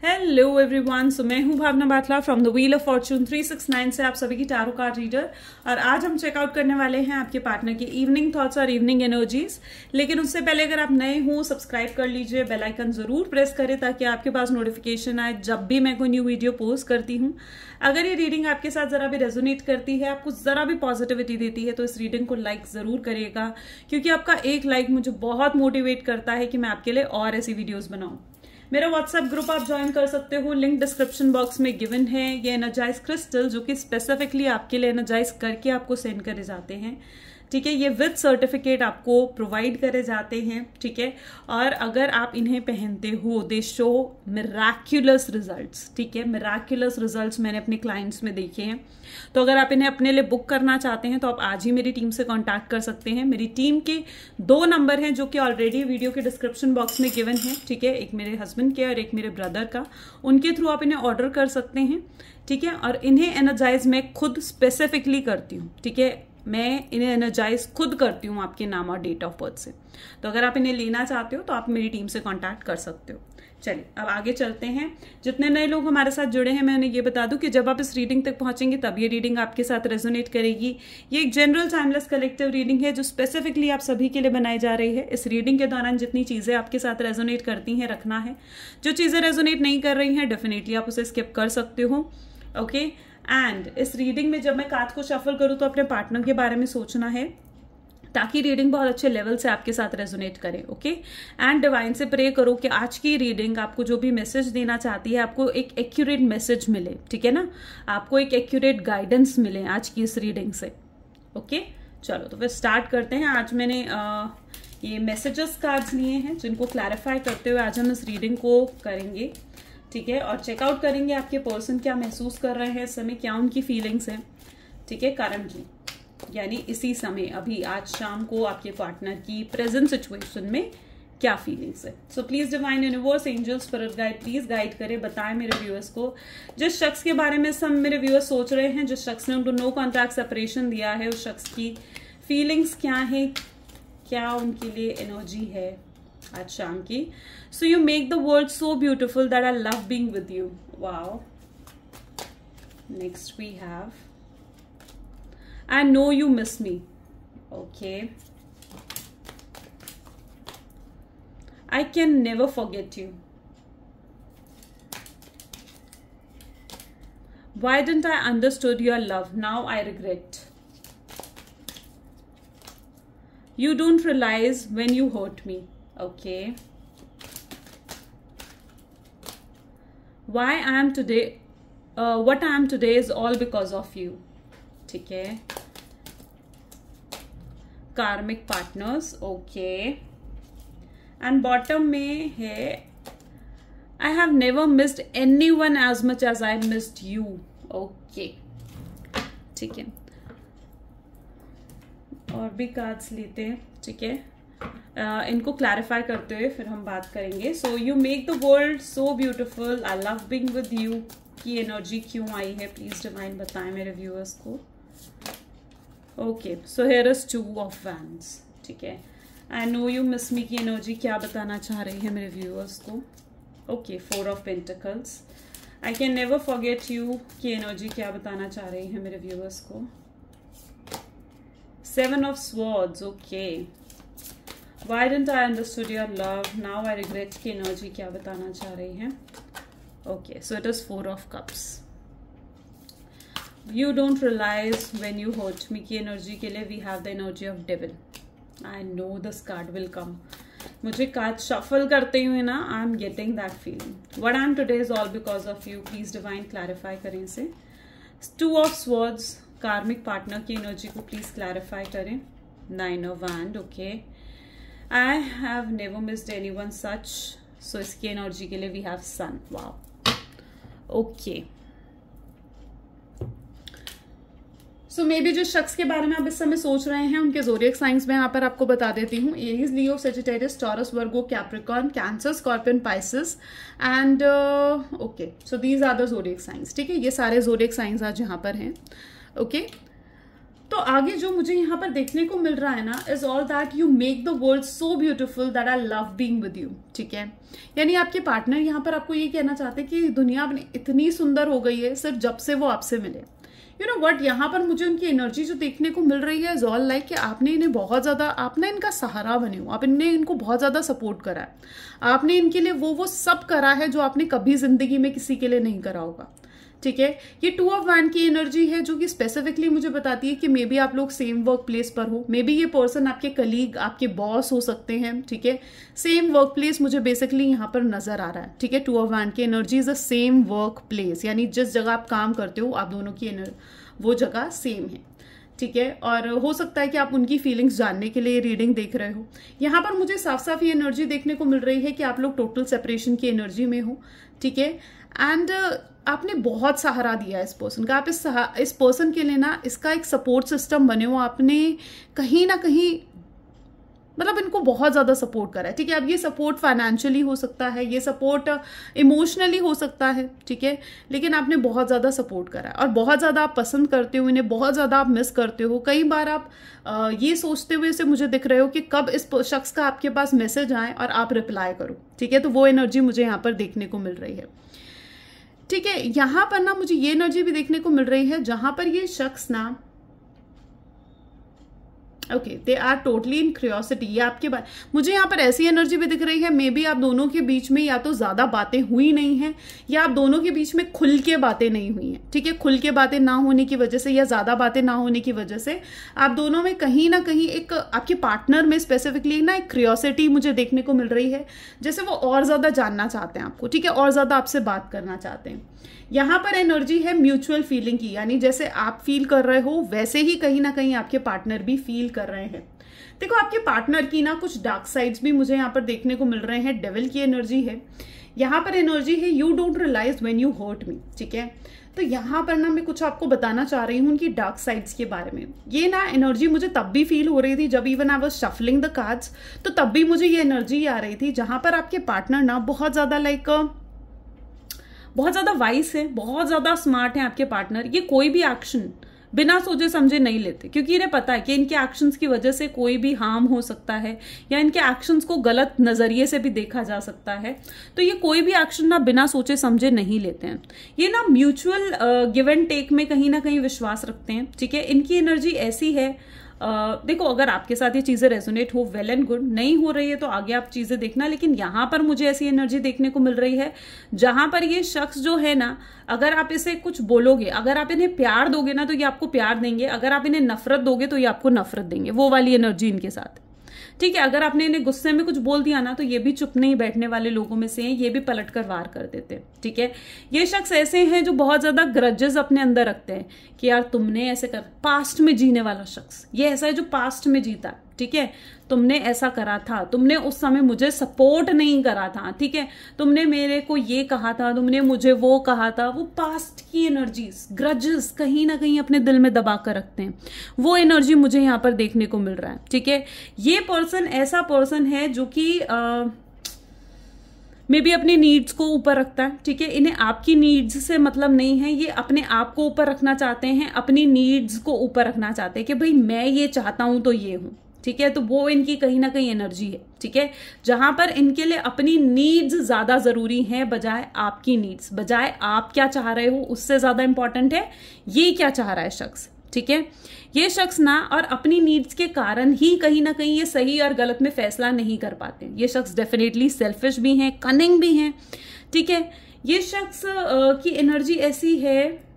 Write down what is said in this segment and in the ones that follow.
Hello everyone, so मैं हूं Bhavna Batla from the wheel of fortune 369 से आप सभी की टैरो कार्ड रीडर। और आज हम चेकआउट करने वाले हैं आपके पार्टनर की इवनिंग थॉट्स और इवनिंग एनर्जीज। लेकिन उससे पहले अगर आप नए हो सब्सक्राइब कर लीजिए, बेल आइकन जरूर प्रेस करें ताकि आपके पास नोटिफिकेशन आए जब भी मैं कोई न्यू वीडियो पोस्ट करती हूँ। अगर ये रीडिंग आपके साथ जरा भी रेजोनेट करती है, आपको जरा भी पॉजिटिविटी देती है, तो इस रीडिंग को लाइक जरूर करिएगा, क्योंकि आपका एक लाइक मुझे बहुत मोटिवेट करता है कि मैं आपके लिए और ऐसी वीडियोज बनाऊं। मेरा व्हाट्सएप ग्रुप आप ज्वाइन कर सकते हो, लिंक डिस्क्रिप्शन बॉक्स में गिवन है। ये एनर्जाइज क्रिस्टल जो कि स्पेसिफिकली आपके लिए एनर्जाइज करके आपको सेंड करे जाते हैं, ठीक है। ये विद सर्टिफिकेट आपको प्रोवाइड करे जाते हैं, ठीक है। और अगर आप इन्हें पहनते हो, दे शो मिराक्युलस रिजल्ट्स, ठीक है। मिराक्युलस रिजल्ट्स मैंने अपने क्लाइंट्स में देखे हैं। तो अगर आप इन्हें अपने लिए बुक करना चाहते हैं तो आप आज ही मेरी टीम से कांटेक्ट कर सकते हैं। मेरी टीम के 2 नंबर हैं जो कि ऑलरेडी वीडियो के डिस्क्रिप्शन बॉक्स में गिवन है, ठीक है। एक मेरे हस्बैंड के और एक मेरे ब्रदर का। उनके थ्रू आप इन्हें ऑर्डर कर सकते हैं, ठीक है। और इन्हें एनर्जाइज मैं खुद स्पेसिफिकली करती हूँ, ठीक है। मैं इन्हें एनर्जाइज खुद करती हूँ आपके नाम और डेट ऑफ बर्थ से। तो अगर आप इन्हें लेना चाहते हो तो आप मेरी टीम से कांटेक्ट कर सकते हो। चलिए अब आगे चलते हैं। जितने नए लोग हमारे साथ जुड़े हैं, मैं उन्हें ये बता दूं कि जब आप इस रीडिंग तक पहुंचेंगे तब ये रीडिंग आपके साथ रेजोनेट करेगी। ये एक जनरल टाइमलेस कलेक्टिव रीडिंग है जो स्पेसिफिकली आप सभी के लिए बनाई जा रही है। इस रीडिंग के दौरान जितनी चीजें आपके साथ रेजोनेट करती हैं रखना है, जो चीजें रेजोनेट नहीं कर रही हैं डेफिनेटली आप उसे स्किप कर सकते हो, ओके। एंड इस रीडिंग में जब मैं कार्ड को शफल करूं तो अपने पार्टनर के बारे में सोचना है ताकि रीडिंग बहुत अच्छे लेवल से आपके साथ रेजोनेट करे, ओके। एंड डिवाइन से प्रे करो कि आज की रीडिंग आपको जो भी मैसेज देना चाहती है, आपको एक एक्यूरेट मैसेज मिले, ठीक है ना। आपको एक एक्यूरेट गाइडेंस मिले आज की इस रीडिंग से, ओके। चलो तो फिर स्टार्ट करते हैं। आज मैंने ये मैसेजेस कार्ड्स लिए हैं जिनको क्लैरिफाई करते हुए आज हम इस रीडिंग को करेंगे, ठीक है। और चेकआउट करेंगे आपके पर्सन क्या महसूस कर रहे हैं इस समय, क्या उनकी फीलिंग्स हैं, ठीक है, करंटली, यानी इसी समय अभी आज शाम को आपके पार्टनर की प्रेजेंट सिचुएशन में क्या फीलिंग्स है। So please divine universe, angel, spirit guide please guide करें, बताएं मेरे व्यूअर्स को जिस शख्स के बारे में सब मेरे व्यूअर्स सोच रहे हैं, जिस शख्स ने उनको नो कॉन्टैक्ट सेपरेशन दिया है, उस शख्स की फीलिंग्स क्या है, क्या उनके लिए एनर्जी है आज शाम की। So you make the world so beautiful that I love being with you. Wow. Next we have I know you miss me. Okay. I can never forget you. Why didn't I understood your love? Now I regret. You don't realize when you hurt me. Okay. Why I am today, what I am today is all because of you. ठीक है। कार्मिक partners, okay. And bottom में है I have never missed any one as much as I missed you, okay, ठीक है। और भी cards लेते हैं, ठीक है। इनको क्लैरिफाई करते हुए फिर हम बात करेंगे। सो you make the world so beautiful, I love being with you की एनर्जी क्यों आई है, प्लीज डिवाइन बताएं मेरे व्यूअर्स को। Okay, so here is 2 of wands, ठीक है। आई नो यू मिस मी की एनर्जी क्या बताना चाह रही है मेरे व्यूअर्स को। Okay, 4 of pentacles, I can never forget you की एनर्जी क्या बताना चाह रही है मेरे व्यूअर्स को। 7 of swords, okay. Why didn't I understood your love, now I regret की एनर्जी क्या बताना चाह रही है। Okay, so it is 4 of cups. You don't realize when you hurt me की एनर्जी के लिए we have the energy of devil. I know this card will come. मुझे कार्ड शफल करते हुए ना I am getting that feeling. What I am today is all because of you, please divine clarify करें इसे। 2 of swords, karmic partner की energy को please clarify करें। 9 of wand, okay. I have never missed any one such, so इसकी energy के लिए we have sun. Wow, okay. So maybe जिस शख्स के बारे में आप इस समय सोच रहे हैं उनके ज़ोडिएक साइंस में यहाँ पर आपको बता देती हूँ। Aries, Leo, Sagittarius, Taurus, Virgo, Capricorn, Cancer, Scorpion, Pisces and okay, so these are the zodiac science, ठीक है। ये सारे ज़ोडिएक साइंस आज यहाँ पर हैं, ओके। तो आगे जो मुझे यहाँ पर देखने को मिल रहा है ना, is all that you make the world so beautiful that I love being with you. ठीक है, यानी आपके पार्टनर यहाँ पर आपको ये कहना चाहते हैं कि दुनिया अपनी इतनी सुंदर हो गई है सिर्फ जब से वो आपसे मिले। यू नो वट, यहाँ पर मुझे उनकी एनर्जी जो देखने को मिल रही है इज ऑल लाइक कि आपने इन्हें बहुत ज्यादा, आपने इनका सहारा बने हो, आपने इनको बहुत ज्यादा सपोर्ट करा है, आपने इनके लिए वो सब करा है जो आपने कभी जिंदगी में किसी के लिए नहीं करा होगा। ठीक है, ये 2 ऑफ वैंड की एनर्जी है जो कि स्पेसिफिकली मुझे बताती है कि मे बी आप लोग सेम वर्क प्लेस पर हो, मे बी ये पर्सन आपके कलीग, आपके बॉस हो सकते हैं। ठीक है, सेम वर्क प्लेस मुझे बेसिकली यहाँ पर नजर आ रहा है। ठीक है, 2 ऑफ वैंड की energy is a same work place, यानी जिस जगह आप काम करते हो आप दोनों की वो जगह सेम है। ठीक है, और हो सकता है कि आप उनकी फीलिंग्स जानने के लिए रीडिंग देख रहे हो। यहाँ पर मुझे साफ साफ ये एनर्जी देखने को मिल रही है कि आप लोग टोटल सेपरेशन की एनर्जी में हो। ठीक है, एंड आपने बहुत सहारा दिया है इस पर्सन का, आप इस पर्सन के लिए ना इसका एक सपोर्ट सिस्टम बने हो, आपने कहीं ना कहीं मतलब इनको बहुत ज्यादा सपोर्ट करा है। ठीक है, अब ये सपोर्ट फाइनेंशियली हो सकता है, ये सपोर्ट इमोशनली हो सकता है। ठीक है, लेकिन आपने बहुत ज्यादा सपोर्ट करा है और बहुत ज्यादा आप पसंद करते हो इन्हें, बहुत ज्यादा आप मिस करते हो। कई बार आप ये सोचते हुए से मुझे दिख रहे हो कि कब इस शख्स का आपके पास मैसेज आए और आप रिप्लाई करो। ठीक है, तो वो एनर्जी मुझे यहाँ पर देखने को मिल रही है। ठीक है, यहां पर ना मुझे ये एनर्जी भी देखने को मिल रही है जहां पर ये शख्स ना, okay, they are totally in curiosity. ये आपके बारे, मुझे यहाँ पर ऐसी एनर्जी भी दिख रही है, मे बी आप दोनों के बीच में या तो ज्यादा बातें हुई नहीं है या आप दोनों के बीच में खुल के बातें नहीं हुई हैं। ठीक है, खुल के बातें ना होने की वजह से या ज्यादा बातें ना होने की वजह से आप दोनों में कहीं ना कहीं एक, आपके पार्टनर में स्पेसिफिकली ना एक क्यूरियोसिटी मुझे देखने को मिल रही है, जैसे वो और ज्यादा जानना चाहते हैं आपको। ठीक है, और ज्यादा आपसे बात करना चाहते हैं। यहाँ पर एनर्जी है म्यूचुअल फीलिंग की, यानी जैसे आप फील कर रहे हो वैसे ही कहीं ना कहीं आपके पार्टनर भी फील कर रहे हैं। देखो, आपके पार्टनर की ना कुछ डार्क साइड्स भी मुझे यहाँ पर देखने को मिल रहे हैं। डेविल की एनर्जी है यहाँ पर, एनर्जी है you don't realise when you hurt me. ठीक है, तो यहाँ पर ना मैं कुछ आपको बताना चाह रही हूँ उनकी डार्क साइड्स के बारे में। ये ना एनर्जी मुझे तब भी फील हो रही थी जब even I was shuffling the cards, तो तब भी मुझे ये एनर्जी आ रही थी जहां पर आपके पार्टनर ना बहुत ज्यादा बहुत ज्यादा वाइस है, बहुत ज्यादा स्मार्ट है आपके पार्टनर। ये कोई भी एक्शन बिना सोचे समझे नहीं लेते, क्योंकि इन्हें पता है कि इनके एक्शंस की वजह से कोई भी हार्म हो सकता है या इनके एक्शंस को गलत नजरिए से भी देखा जा सकता है। तो ये कोई भी एक्शन ना बिना सोचे समझे नहीं लेते हैं। ये ना म्यूचुअल गिव एंड टेक में कहीं ना कहीं विश्वास रखते हैं। ठीक है, इनकी एनर्जी ऐसी है, देखो अगर आपके साथ ये चीजें रेजोनेट हो वेल एंड गुड, नहीं हो रही है तो आगे आप चीजें देखना। लेकिन यहां पर मुझे ऐसी एनर्जी देखने को मिल रही है जहां पर ये शख्स जो है ना, अगर आप इसे कुछ बोलोगे, अगर आप इन्हें प्यार दोगे ना तो ये आपको प्यार देंगे, अगर आप इन्हें नफरत दोगे तो ये आपको नफरत देंगे। वो वाली एनर्जी इनके साथ। ठीक है, अगर आपने इन्हें गुस्से में कुछ बोल दिया ना तो ये भी चुप नहीं बैठने वाले लोगों में से हैं, ये भी पलट कर वार कर देते हैं। ठीक है, ये शख्स ऐसे हैं जो बहुत ज्यादा ग्रजेस अपने अंदर रखते हैं कि यार तुमने ऐसे कर, पास्ट में जीने वाला शख्स ये ऐसा है जो पास्ट में जीता। ठीक है, तुमने ऐसा करा था, तुमने उस समय मुझे सपोर्ट नहीं करा था। ठीक है, तुमने मेरे को ये कहा था, तुमने मुझे वो कहा था। वो पास्ट की एनर्जीज, ग्रजेस कहीं ना कहीं अपने दिल में दबा कर रखते हैं। वो एनर्जी मुझे यहाँ पर देखने को मिल रहा है। ठीक है, ये पर्सन ऐसा पर्सन है जो कि मे बी अपनी नीड्स को ऊपर रखता है। ठीक है, इन्हें आपकी नीड्स से मतलब नहीं है, ये अपने आप को ऊपर रखना चाहते हैं, अपनी नीड्स को ऊपर रखना चाहते हैं कि भाई मैं ये चाहता हूं तो ये हूं। ठीक है, तो वो इनकी कहीं ना कहीं एनर्जी है। ठीक है, जहां पर इनके लिए अपनी नीड्स ज्यादा जरूरी है बजाय आपकी नीड्स, बजाय आप क्या चाह रहे हो उससे ज्यादा इंपॉर्टेंट है ये क्या चाह रहा है शख्स। ठीक है, ये शख्स ना और अपनी नीड्स के कारण ही कहीं ना कहीं ये सही और गलत में फैसला नहीं कर पाते। ये शख्स डेफिनेटली सेल्फिश भी हैं, कनिंग भी हैं। ठीक है, ये शख्स की एनर्जी ऐसी है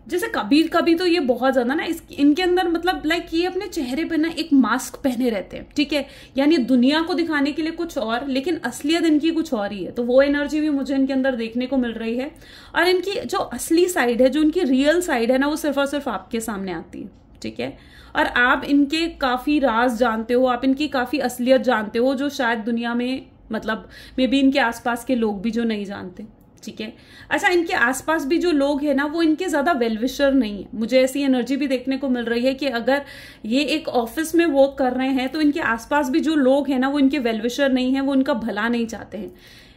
जैसे कभी कभी तो ये बहुत ज्यादा ना इनके अंदर मतलब लाइक ये अपने चेहरे पे ना एक मास्क पहने रहते हैं। ठीक है, यानी दुनिया को दिखाने के लिए कुछ और, लेकिन असलियत इनकी कुछ और ही है। तो वो एनर्जी भी मुझे इनके अंदर देखने को मिल रही है। और इनकी जो असली साइड है, जो इनकी रियल साइड है ना, वो सिर्फ और सिर्फ आपके सामने आती है। ठीक है, और आप इनके काफी राज जानते हो, आप इनकी काफी असलियत जानते हो, जो शायद दुनिया में मतलब मे बी इनके आसपास के लोग भी जो नहीं जानते। ठीक है, अच्छा, इनके आसपास भी जो लोग हैं ना वो इनके ज्यादा वेलविशर नहीं है। मुझे ऐसी एनर्जी भी देखने को मिल रही है कि अगर ये एक ऑफिस में वर्क कर रहे हैं तो इनके आसपास भी जो लोग हैं ना वो इनके वेलविशर नहीं है, वो उनका भला नहीं चाहते हैं।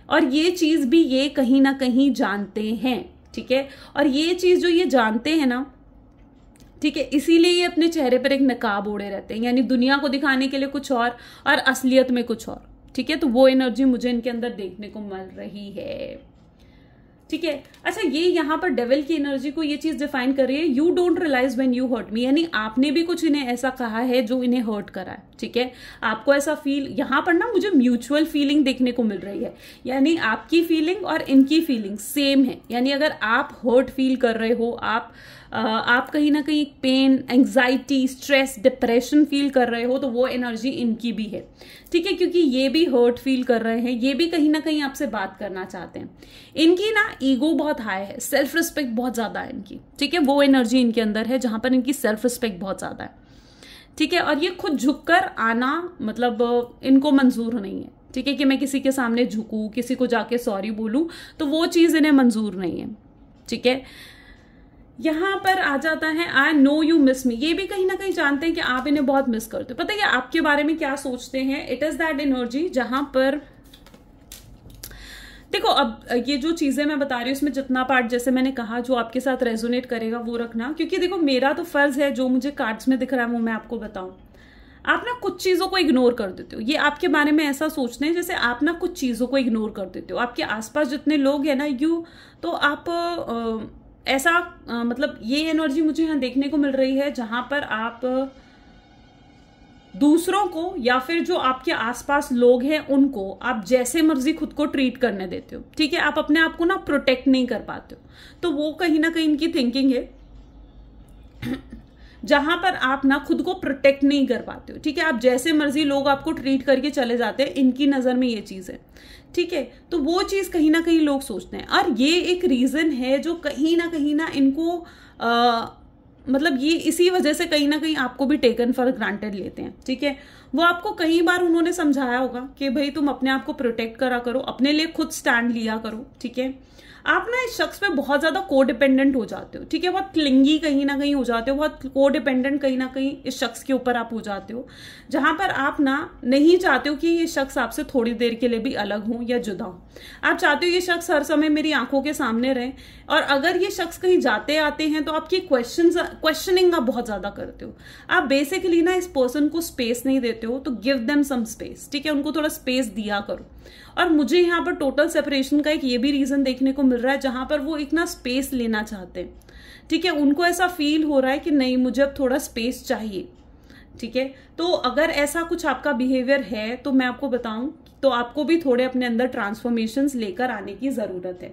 और ये चीज भी ये कहीं ना कहीं जानते हैं। ठीक है, और ये चीज जो ये जानते हैं ना, ठीक है, इसीलिए ये अपने चेहरे पर एक नकाब ओढ़े रहते हैं, यानी दुनिया को दिखाने के लिए कुछ और असलियत में कुछ और। ठीक है, तो वो एनर्जी मुझे इनके अंदर देखने को मिल रही है। ठीक है, अच्छा, ये यहाँ पर डेविल की एनर्जी को ये चीज डिफाइन कर रही है, you don't realise when you hurt me, यानी आपने भी कुछ इन्हें ऐसा कहा है जो इन्हें हर्ट करा है। ठीक है, आपको ऐसा फील, यहाँ पर ना मुझे म्यूचुअल फीलिंग देखने को मिल रही है, यानी आपकी फीलिंग और इनकी फीलिंग सेम है। यानी अगर आप हर्ट फील कर रहे हो, आप कहीं ना कहीं pain, anxiety, stress, depression feel कर रहे हो, तो वो एनर्जी इनकी भी है। ठीक है, क्योंकि ये भी हर्ट फील कर रहे हैं, ये भी कहीं ना कहीं आपसे बात करना चाहते हैं। इनकी ना ईगो बहुत हाई है, सेल्फ रिस्पेक्ट बहुत ज्यादा है इनकी। ठीक है, वो एनर्जी इनके अंदर है जहां पर इनकी सेल्फ रिस्पेक्ट बहुत ज्यादा है। ठीक है, और ये खुद झुककर आना मतलब इनको मंजूर नहीं है। ठीक है, कि मैं किसी के सामने झुकूं, किसी को जाके सॉरी बोलूं, तो वो चीज इन्हें मंजूर नहीं है। ठीक है, यहां पर आ जाता है आई नो यू मिस मी, ये भी कहीं ना कहीं जानते हैं कि आप इन्हें बहुत मिस करते हो। पता है आपके बारे में क्या सोचते हैं, इट इज दैट एनर्जी जहां पर देखो, अब ये जो चीजें मैं बता रही हूँ इसमें जितना पार्ट, जैसे मैंने कहा, जो आपके साथ रेजोनेट करेगा वो रखना, क्योंकि देखो मेरा तो फर्ज है जो मुझे कार्ड्स में दिख रहा है वो मैं आपको बताऊं। आप ना कुछ चीजों को इग्नोर कर देते हो, ये आपके बारे में ऐसा सोचते हैं जैसे आप ना कुछ चीजों को इग्नोर कर देते हो। आपके आसपास जितने लोग हैं ना, तो आप ऐसा मतलब ये एनर्जी मुझे यहाँ देखने को मिल रही है जहां पर आप दूसरों को या फिर जो आपके आसपास लोग हैं उनको आप जैसे मर्जी खुद को ट्रीट करने देते हो। ठीक है, आप अपने आप को ना प्रोटेक्ट नहीं कर पाते हो, तो वो कहीं ना कहीं इनकी थिंकिंग है जहां पर आप ना खुद को प्रोटेक्ट नहीं कर पाते हो। ठीक है, आप जैसे मर्जी लोग आपको ट्रीट करके चले जाते हैं, इनकी नजर में ये चीज है। ठीक है, तो वो चीज कहीं ना कहीं लोग सोचते हैं, और ये एक रीजन है जो कहीं ना इनको मतलब ये इसी वजह से कहीं ना कहीं आपको भी टेकन फॉर ग्रांटेड लेते हैं। ठीक है, वो आपको कई बार उन्होंने समझाया होगा कि भाई तुम अपने आप को प्रोटेक्ट करा करो, अपने लिए खुद स्टैंड लिया करो। ठीक है, आप ना इस शख्स पे बहुत ज्यादा कोडिपेंडेंट हो जाते हो। ठीक है, बहुत क्लिंगी कहीं ना कहीं हो जाते हो, बहुत कोडिपेंडेंट कहीं ना कहीं इस शख्स के ऊपर आप हो जाते हो, जहां पर आप ना नहीं चाहते हो कि ये शख्स आपसे थोड़ी देर के लिए भी अलग हो या जुदा हो। आप चाहते हो ये शख्स हर समय मेरी आंखों के सामने रहे, और अगर ये शख्स कहीं जाते आते हैं तो आपकी क्वेश्चनिंग आप बहुत ज्यादा करते हो। आप बेसिकली ना इस पर्सन को स्पेस नहीं देते हो, तो गिव देम सम स्पेस। ठीक है, उनको थोड़ा स्पेस दिया करो। और मुझे यहाँ पर टोटल सेपरेशन का एक ये भी रीजन देखने को मिल रहा है जहां पर वो एक ना स्पेस लेना चाहते हैं। ठीक है, उनको ऐसा फील हो रहा है कि नहीं, मुझे अब थोड़ा स्पेस चाहिए। ठीक है, तो अगर ऐसा कुछ आपका बिहेवियर है तो मैं आपको बताऊं तो आपको भी थोड़े अपने अंदर ट्रांसफॉर्मेशंस लेकर आने की जरूरत है।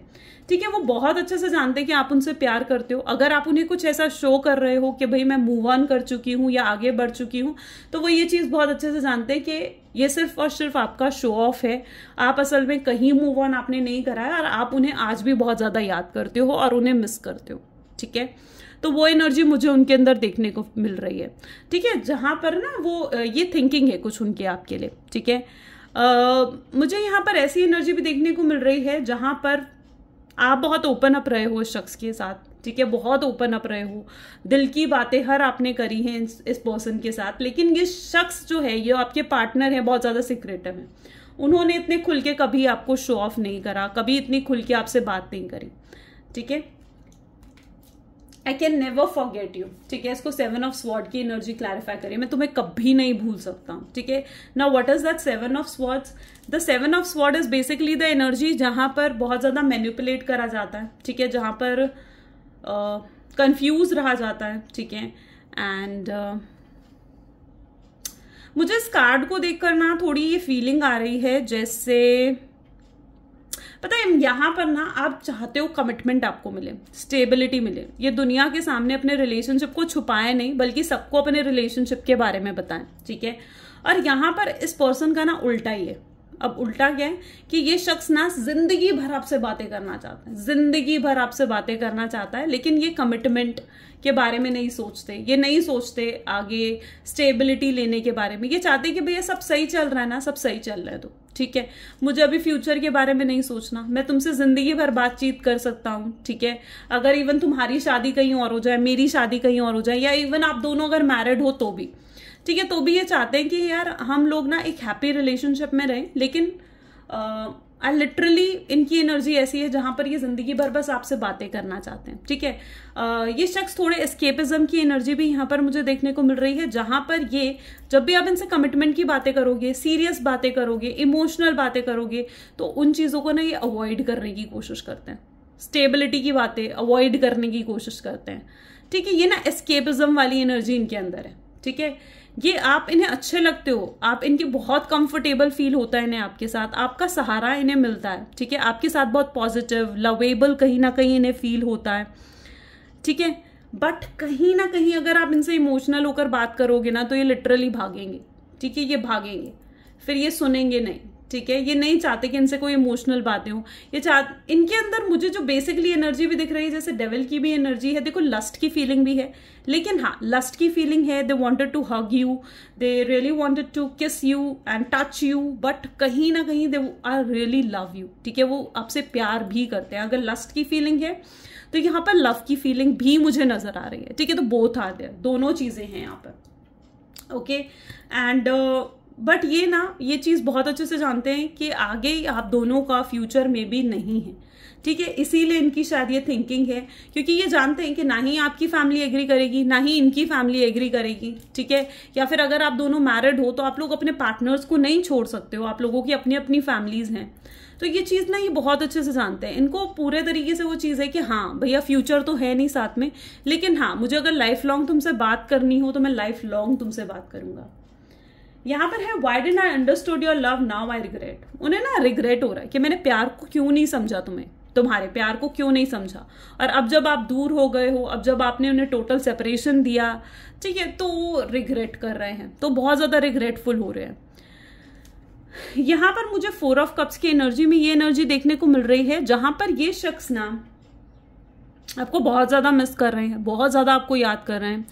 ठीक है, वो बहुत अच्छे से जानते हैं कि आप उनसे प्यार करते हो। अगर आप उन्हें कुछ ऐसा शो कर रहे हो कि भाई मैं मूव ऑन कर चुकी हूं या आगे बढ़ चुकी हूं, तो वो ये चीज बहुत अच्छे से जानते हैं कि ये सिर्फ और सिर्फ आपका शो ऑफ है। आप असल में कहीं मूव ऑन आपने नहीं करा है, और आप उन्हें आज भी बहुत ज्यादा याद करते हो और उन्हें मिस करते हो। ठीक है, तो वो एनर्जी मुझे उनके अंदर देखने को मिल रही है। ठीक है, जहां पर ना वो ये थिंकिंग है कुछ उनके आपके लिए। ठीक है, मुझे यहाँ पर ऐसी एनर्जी भी देखने को मिल रही है जहां पर आप बहुत ओपन अप रहे हो इस शख्स के साथ। ठीक है, बहुत ओपन अप रहे हो, दिल की बातें हर आपने करी हैं इस पर्सन के साथ, लेकिन ये शख्स जो है, ये आपके पार्टनर है, बहुत ज्यादा सीक्रेटिव है। उन्होंने इतने खुल के कभी आपको शो ऑफ नहीं करा, कभी इतनी खुल के आपसे बात नहीं करी। ठीक है, आई कैन नेवर फॉरगेट यू। ठीक है, इसको 7 ऑफ स्वॉर्ड की एनर्जी क्लैरिफाई करिए, मैं तुम्हें कभी नहीं भूल सकता हूं। ठीक है, now what is that 7 of swords? The 7 of sword is basically the energy जहां पर बहुत ज्यादा मैनिपुलेट करा जाता है। ठीक है, जहां पर कंफ्यूज रहा जाता है। ठीक है, एंड मुझे इस कार्ड को देखकर ना थोड़ी ये फीलिंग आ रही है जैसे, पता है, यहां पर ना आप चाहते हो कमिटमेंट आपको मिले, स्टेबिलिटी मिले। ये दुनिया के सामने अपने रिलेशनशिप को छुपाए नहीं, बल्कि सबको अपने रिलेशनशिप के बारे में बताएं। ठीक है, और यहां पर इस पर्सन का ना उल्टा ही है। अब उल्टा क्या है कि ये शख्स ना जिंदगी भर आपसे बातें करना चाहता है, जिंदगी भर आपसे बातें करना चाहता है, लेकिन ये कमिटमेंट के बारे में नहीं सोचते। ये नहीं सोचते आगे स्टेबिलिटी लेने के बारे में। ये चाहते कि भैया सब सही चल रहा है ना, सब सही चल रहा है तो ठीक है, मुझे अभी फ्यूचर के बारे में नहीं सोचना, मैं तुमसे जिंदगी भर बातचीत कर सकता हूं। ठीक है, अगर इवन तुम्हारी शादी कहीं और हो जाए, मेरी शादी कहीं और हो जाए, या इवन आप दोनों अगर मैरिड हो तो भी ठीक है, तो भी ये चाहते हैं कि यार हम लोग ना एक हैप्पी रिलेशनशिप में रहें, लेकिन लिटरली इनकी एनर्जी ऐसी है जहां पर ये जिंदगी भर बस आपसे बातें करना चाहते हैं, ठीक है। ये शख्स थोड़े एस्केपिज्म की एनर्जी भी यहाँ पर मुझे देखने को मिल रही है, जहां पर ये जब भी आप इनसे कमिटमेंट की बातें करोगे, सीरियस बातें करोगे, इमोशनल बातें करोगे, तो उन चीजों को ना ये अवॉइड करने की कोशिश करते हैं, स्टेबिलिटी की बातें अवॉइड करने की कोशिश करते हैं, ठीक है। ये ना एस्केपिज्म वाली एनर्जी इनके अंदर है, ठीक है। ये आप इन्हें अच्छे लगते हो, आप इनकी बहुत कंफर्टेबल फील होता है इन्हें आपके साथ, आपका सहारा इन्हें मिलता है, ठीक है। आपके साथ बहुत पॉजिटिव लवेबल कहीं ना कहीं इन्हें फील होता है, ठीक है। बट कहीं ना कहीं अगर आप इनसे इमोशनल होकर बात करोगे ना तो ये लिटरली भागेंगे, ठीक है। ये भागेंगे, फिर ये सुनेंगे नहीं, ठीक है। ये नहीं चाहते कि इनसे कोई इमोशनल बातें हो। इनके अंदर मुझे जो बेसिकली एनर्जी भी दिख रही है, जैसे डेविल की भी एनर्जी है, देखो लस्ट की फीलिंग भी है, लेकिन हाँ लस्ट की फीलिंग है, they wanted to hug you, they really wanted to kiss you and touch you, but कहीं ना कहीं they are really love you, ठीक है। वो आपसे प्यार भी करते हैं। अगर लस्ट की फीलिंग है तो यहाँ पर लव की फीलिंग भी मुझे नजर आ रही है, ठीक है। तो बोथ आर देयर, दोनों चीजें हैं यहाँ पर, ओके। एंड बट ये ना ये चीज बहुत अच्छे से जानते हैं कि आगे आप दोनों का फ्यूचर में भी नहीं है, ठीक है। इसीलिए इनकी शायद ये थिंकिंग है, क्योंकि ये जानते हैं कि ना ही आपकी फैमिली एग्री करेगी, ना ही इनकी फैमिली एग्री करेगी, ठीक है। या फिर अगर आप दोनों मैरिड हो तो आप लोग अपने पार्टनर्स को नहीं छोड़ सकते हो, आप लोगों की अपनी अपनी फैमिलीज हैं। तो ये चीज ना ये बहुत अच्छे से जानते हैं। इनको पूरे तरीके से वो चीज है कि हाँ भैया फ्यूचर तो है नहीं साथ में, लेकिन हाँ मुझे अगर लाइफ लॉन्ग तुमसे बात करनी हो तो मैं लाइफ लॉन्ग तुमसे बात करूंगा। यहाँ पर है why didn't I understood your love now I regret. उन्हें ना रिग्रेट हो रहा है कि मैंने प्यार को क्यों नहीं समझा, तुम्हारे प्यार को क्यों नहीं समझा। और अब जब आप दूर हो गए हो, अब जब आपने उन्हें टोटल सेपरेशन दिया, ठीक है, तो रिग्रेट कर रहे हैं, तो बहुत ज्यादा रिग्रेटफुल हो रहे हैं। यहां पर मुझे 4 ऑफ कप्स की एनर्जी में ये एनर्जी देखने को मिल रही है, जहां पर ये शख्स ना आपको बहुत ज्यादा मिस कर रहे हैं, बहुत ज्यादा आपको याद कर रहे हैं।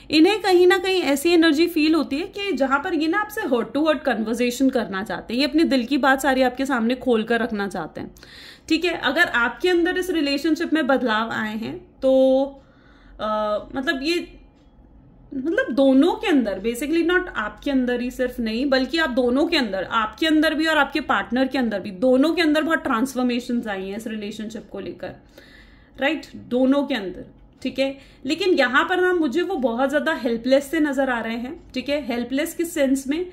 इन्हें कहीं ना कहीं ऐसी एनर्जी फील होती है कि जहां पर ये ना आपसे हर्ट टू हर्ट कन्वर्सेशन करना चाहते हैं, ये अपने दिल की बात सारी आपके सामने खोल कर रखना चाहते हैं, ठीक है। अगर आपके अंदर इस रिलेशनशिप में बदलाव आए हैं तो मतलब दोनों के अंदर, बेसिकली नॉट आपके अंदर ही सिर्फ नहीं बल्कि आप दोनों के अंदर, आपके अंदर भी और आपके पार्टनर के अंदर भी, दोनों के अंदर बहुत ट्रांसफॉर्मेशंस आई हैं इस रिलेशनशिप को लेकर, राइट, दोनों के अंदर, ठीक है। लेकिन यहां पर ना मुझे वो बहुत ज्यादा हेल्पलेस से नजर आ रहे हैं, ठीक है। हेल्पलेस किस सेंस में,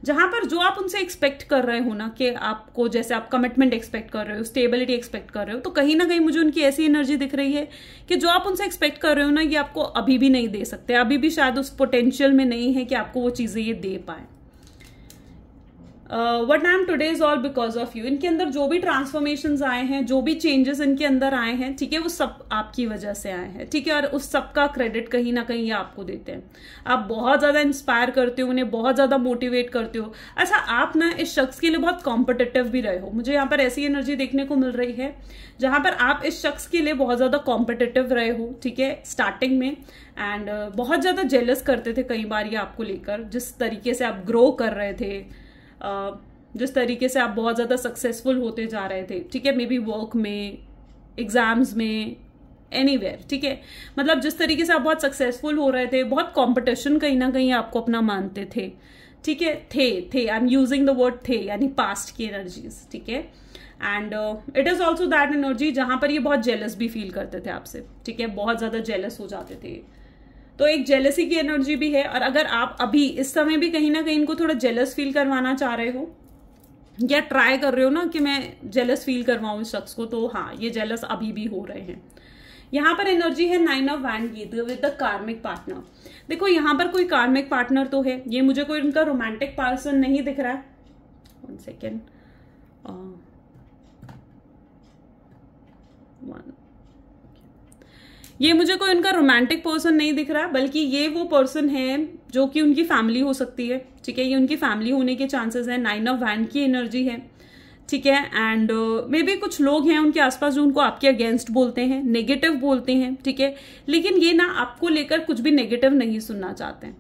जहां पर जो आप उनसे एक्सपेक्ट कर रहे हो ना कि आपको, जैसे आप कमिटमेंट एक्सपेक्ट कर रहे हो, स्टेबिलिटी एक्सपेक्ट कर रहे हो, तो कहीं ना कहीं मुझे उनकी ऐसी एनर्जी दिख रही है कि जो आप उनसे एक्सपेक्ट कर रहे हो ना ये आपको अभी भी नहीं दे सकते, अभी भी शायद उस पोटेंशियल में नहीं है कि आपको वो चीजें ये दे पाए। What I am today is all because of you. इनके अंदर जो भी ट्रांसफॉर्मेशंस आए हैं, जो भी चेंजेस इनके अंदर आए हैं, ठीक है, वो सब आपकी वजह से आए हैं, ठीक है। और उस सब का क्रेडिट कहीं ना कहीं ये आपको देते हैं। आप बहुत ज्यादा इंस्पायर करते हो उन्हें, बहुत ज्यादा मोटिवेट करते हो। अच्छा, आप ना इस शख्स के लिए बहुत कॉम्पिटिटिव भी रहे हो, मुझे यहाँ पर ऐसी एनर्जी देखने को मिल रही है जहां पर आप इस शख्स के लिए बहुत ज्यादा कॉम्पिटिटिव रहे हो, ठीक है, स्टार्टिंग में। एंड बहुत ज्यादा जेलस करते थे कई बार ये आपको लेकर, जिस तरीके से आप ग्रो कर रहे थे, जिस तरीके से आप बहुत ज्यादा सक्सेसफुल होते जा रहे थे, ठीक है, मे बी वर्क में, एग्जाम्स में, एनीवेयर, ठीक है। मतलब जिस तरीके से आप बहुत सक्सेसफुल हो रहे थे, बहुत कंपटीशन कहीं ना कहीं आपको अपना मानते थे, ठीक है, थे I am using the word थे, यानी पास्ट की एनर्जीज, ठीक है। And it is also that energy जहां पर ये बहुत जेलस भी फील करते थे आपसे, ठीक है, बहुत ज्यादा जेलस हो जाते थे। तो एक जेलसी की एनर्जी भी है। और अगर आप अभी इस समय भी कहीं ना कहीं इनको थोड़ा जेलस फील करवाना चाह रहे हो या ट्राई कर रहे हो ना कि मैं जेलस फील करवाऊं इस शख्स को, तो हाँ ये जेलस अभी भी हो रहे हैं। यहाँ पर एनर्जी है 9 ऑफ वैंड विद द कार्मिक पार्टनर। देखो यहाँ पर कोई कार्मिक पार्टनर तो है, ये मुझे कोई उनका रोमांटिक पर्सन नहीं दिख रहा है। 1 सेकेंड, ये मुझे कोई उनका रोमांटिक पर्सन नहीं दिख रहा, बल्कि ये वो पर्सन है जो कि उनकी फैमिली हो सकती है, ठीक है, ये उनकी फैमिली होने के चांसेस है। 9 ऑफ वैंड की एनर्जी है, ठीक है। एंड मे बी कुछ लोग हैं उनके आसपास जो उनको आपके अगेंस्ट बोलते हैं, नेगेटिव बोलते हैं, ठीक है, लेकिन ये ना आपको लेकर कुछ भी नेगेटिव नहीं सुनना चाहते हैं,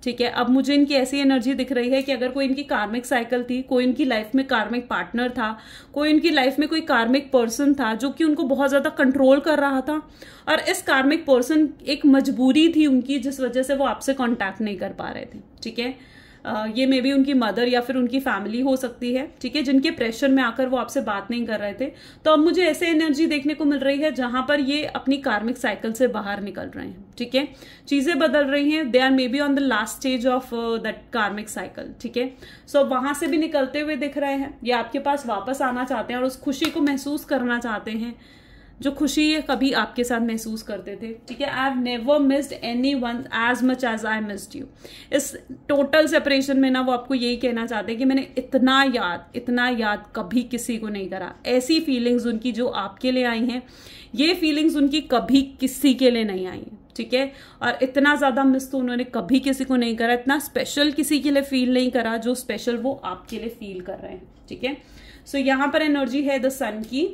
ठीक है। अब मुझे इनकी ऐसी एनर्जी दिख रही है कि अगर कोई इनकी कार्मिक साइकिल थी, कोई इनकी लाइफ में कार्मिक पार्टनर था, कोई इनकी लाइफ में कोई कार्मिक पर्सन था जो कि उनको बहुत ज्यादा कंट्रोल कर रहा था, और इस कार्मिक पर्सन एक मजबूरी थी उनकी जिस वजह से वो आपसे कांटेक्ट नहीं कर पा रहे थे, ठीक है। ये मे बी उनकी मदर या फिर उनकी फैमिली हो सकती है, ठीक है, जिनके प्रेशर में आकर वो आपसे बात नहीं कर रहे थे। तो अब मुझे ऐसे एनर्जी देखने को मिल रही है जहां पर ये अपनी कार्मिक साइकिल से बाहर निकल रहे हैं, ठीक है, चीजें बदल रही हैं, they are maybe on the last stage of that karmic cycle, ठीक है। सो वहां से भी निकलते हुए दिख रहे हैं, ये आपके पास वापस आना चाहते हैं और उस खुशी को महसूस करना चाहते हैं जो खुशी ये कभी आपके साथ महसूस करते थे, ठीक है। I have never missed any one as much as I missed you. इस टोटल सेपरेशन में ना वो आपको यही कहना चाहते हैं कि मैंने इतना याद कभी किसी को नहीं करा। ऐसी फीलिंग्स उनकी जो आपके लिए आई हैं, ये फीलिंग्स उनकी कभी किसी के लिए नहीं आई हैं, ठीक है। और इतना ज्यादा मिस तो उन्होंने कभी किसी को नहीं करा, इतना स्पेशल किसी के लिए फील नहीं करा जो स्पेशल वो आपके लिए फील कर रहे हैं, ठीक है। सो यहां पर एनर्जी है द सन की,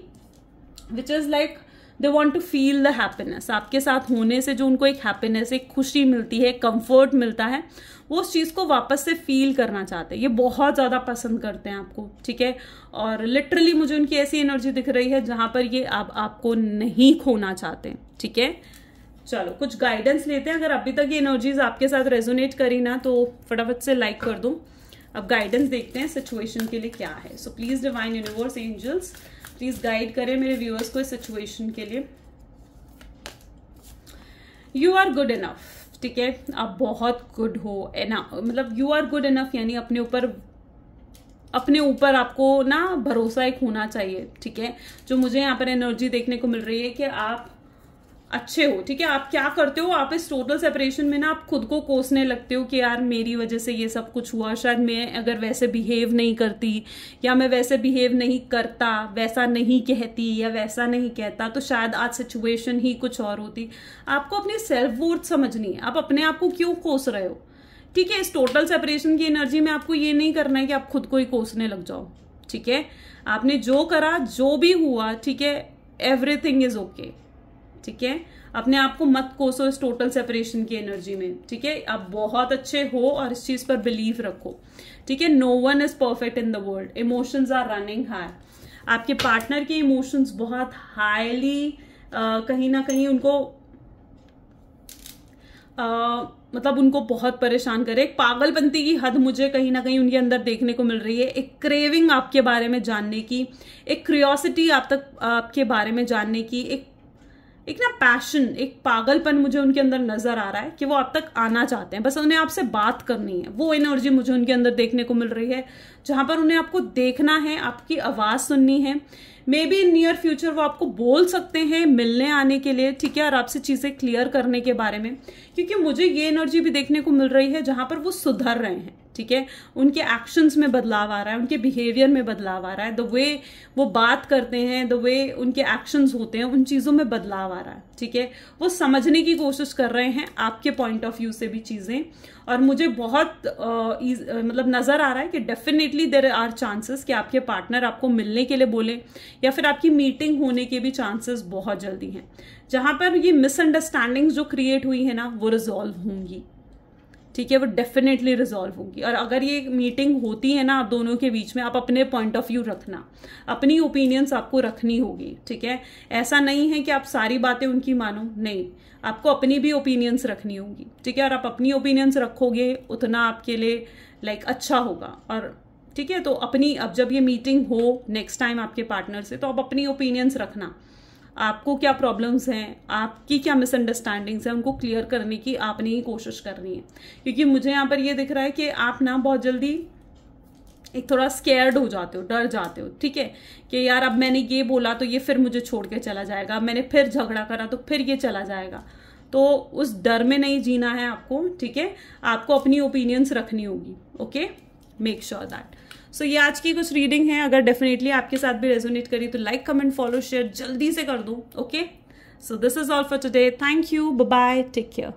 which is like they want to feel the happiness. आपके साथ होने से जो उनको एक हैप्पीनेस, एक खुशी मिलती है, कंफर्ट मिलता है, वो उस चीज को वापस से फील करना चाहते हैं। ये बहुत ज्यादा पसंद करते हैं आपको, ठीक है। और लिटरली मुझे उनकी ऐसी एनर्जी दिख रही है जहां पर ये आपको नहीं खोना चाहते, ठीक है। चलो कुछ गाइडेंस लेते हैं। अगर अभी तक ये एनर्जीज आपके साथ रेजोनेट करी ना तो फटाफट से लाइक कर दो। अब गाइडेंस देखते हैं सिचुएशन के लिए क्या है। So please divine universe angels please guide करें मेरे व्यूअर्स को इस सिचुएशन के लिए। यू आर गुड इनफ, ठीक है, आप बहुत गुड हो एना, मतलब यू आर गुड इनफ यानी अपने ऊपर आपको ना भरोसा एक होना चाहिए, ठीक है। जो मुझे यहाँ पर एनर्जी देखने को मिल रही है कि आप अच्छे हो, ठीक है। आप क्या करते हो, आप इस टोटल सेपरेशन में ना आप खुद को कोसने लगते हो कि यार मेरी वजह से ये सब कुछ हुआ, शायद मैं अगर वैसे बिहेव नहीं करती या मैं वैसे बिहेव नहीं करता, वैसा नहीं कहती या वैसा नहीं कहता तो शायद आज सिचुएशन ही कुछ और होती। आपको अपनी सेल्फ वर्थ समझनी है, आप अपने आप को क्यों कोस रहे हो, ठीक है। इस टोटल सेपरेशन की एनर्जी में आपको ये नहीं करना है कि आप खुद को ही कोसने लग जाओ, ठीक है। आपने जो करा, जो भी हुआ, ठीक है, एवरीथिंग इज ओके, ठीक है। अपने आप को मत कोसो इस टोटल सेपरेशन की एनर्जी में, ठीक है। आप बहुत अच्छे हो और इस चीज पर बिलीव रखो, ठीक है। No one is perfect in the world. Emotions are running high. आपके पार्टनर के इमोशंस बहुत हाईली कहीं ना कहीं उनको मतलब उनको बहुत परेशान करे। एक पागलपंती की हद मुझे कहीं ना कहीं उनके अंदर देखने को मिल रही है। एक क्रेविंग आपके बारे में जानने की, एक क्यूरियोसिटी आपके बारे में जानने की, एक ना पैशन, एक पागलपन मुझे उनके अंदर नजर आ रहा है कि वो आप तक आना चाहते हैं, बस उन्हें आपसे बात करनी है। वो एनर्जी मुझे उनके अंदर देखने को मिल रही है जहां पर उन्हें आपको देखना है, आपकी आवाज सुननी है। May be in near future वो आपको बोल सकते हैं मिलने आने के लिए, ठीक है, और आपसे चीजें क्लियर करने के बारे में, क्योंकि मुझे ये एनर्जी भी देखने को मिल रही है जहां पर वो सुधर रहे हैं, ठीक है। उनके एक्शंस में बदलाव आ रहा है, उनके बिहेवियर में बदलाव आ रहा है, द वे वो बात करते हैं, द वे उनके एक्शंस होते हैं, उन चीजों में बदलाव आ रहा है, ठीक है। वो समझने की कोशिश कर रहे हैं आपके पॉइंट ऑफ व्यू से भी चीजें, और मुझे बहुत मतलब नजर आ रहा है कि डेफिनेटली देयर आर चांसेस कि आपके पार्टनर आपको मिलने के लिए बोले या फिर आपकी मीटिंग होने के भी चांसेस बहुत जल्दी हैं, जहां पर ये मिसअंडरस्टैंडिंग्स जो क्रिएट हुई है ना वो रिजॉल्व होंगी, ठीक है, वो डेफिनेटली रिजॉल्व होगी। और अगर ये मीटिंग होती है ना आप दोनों के बीच में, आप अपने पॉइंट ऑफ व्यू रखना, अपनी ओपिनियंस आपको रखनी होगी, ठीक है। ऐसा नहीं है कि आप सारी बातें उनकी मानो, नहीं, आपको अपनी भी ओपिनियंस रखनी होगी, ठीक है। और आप अपनी ओपिनियंस रखोगे उतना आपके लिए लाइक अच्छा होगा, और ठीक है। तो अपनी, अब जब ये मीटिंग हो नेक्स्ट टाइम आपके पार्टनर से, तो आप अपनी ओपिनियंस रखना, आपको क्या प्रॉब्लम्स हैं, आपकी क्या मिसअंडरस्टैंडिंग्स हैं, उनको क्लियर करने की आपने ही कोशिश करनी है। क्योंकि मुझे यहाँ पर ये दिख रहा है कि आप ना बहुत जल्दी एक थोड़ा स्केयर्ड हो जाते हो, डर जाते हो, ठीक है, कि यार अब मैंने ये बोला तो ये फिर मुझे छोड़ के चला जाएगा, अब मैंने फिर झगड़ा करा तो फिर ये चला जाएगा। तो उस डर में नहीं जीना है आपको, ठीक है। आपको अपनी ओपिनियंस रखनी होगी, ओके, मेक श्योर दैट। सो ये आज की कुछ रीडिंग है। अगर डेफिनेटली आपके साथ भी रेजोनेट करी तो लाइक, कमेंट, फॉलो, शेयर जल्दी से कर दो, okay. So this is all for today. Thank you, bye bye, take care.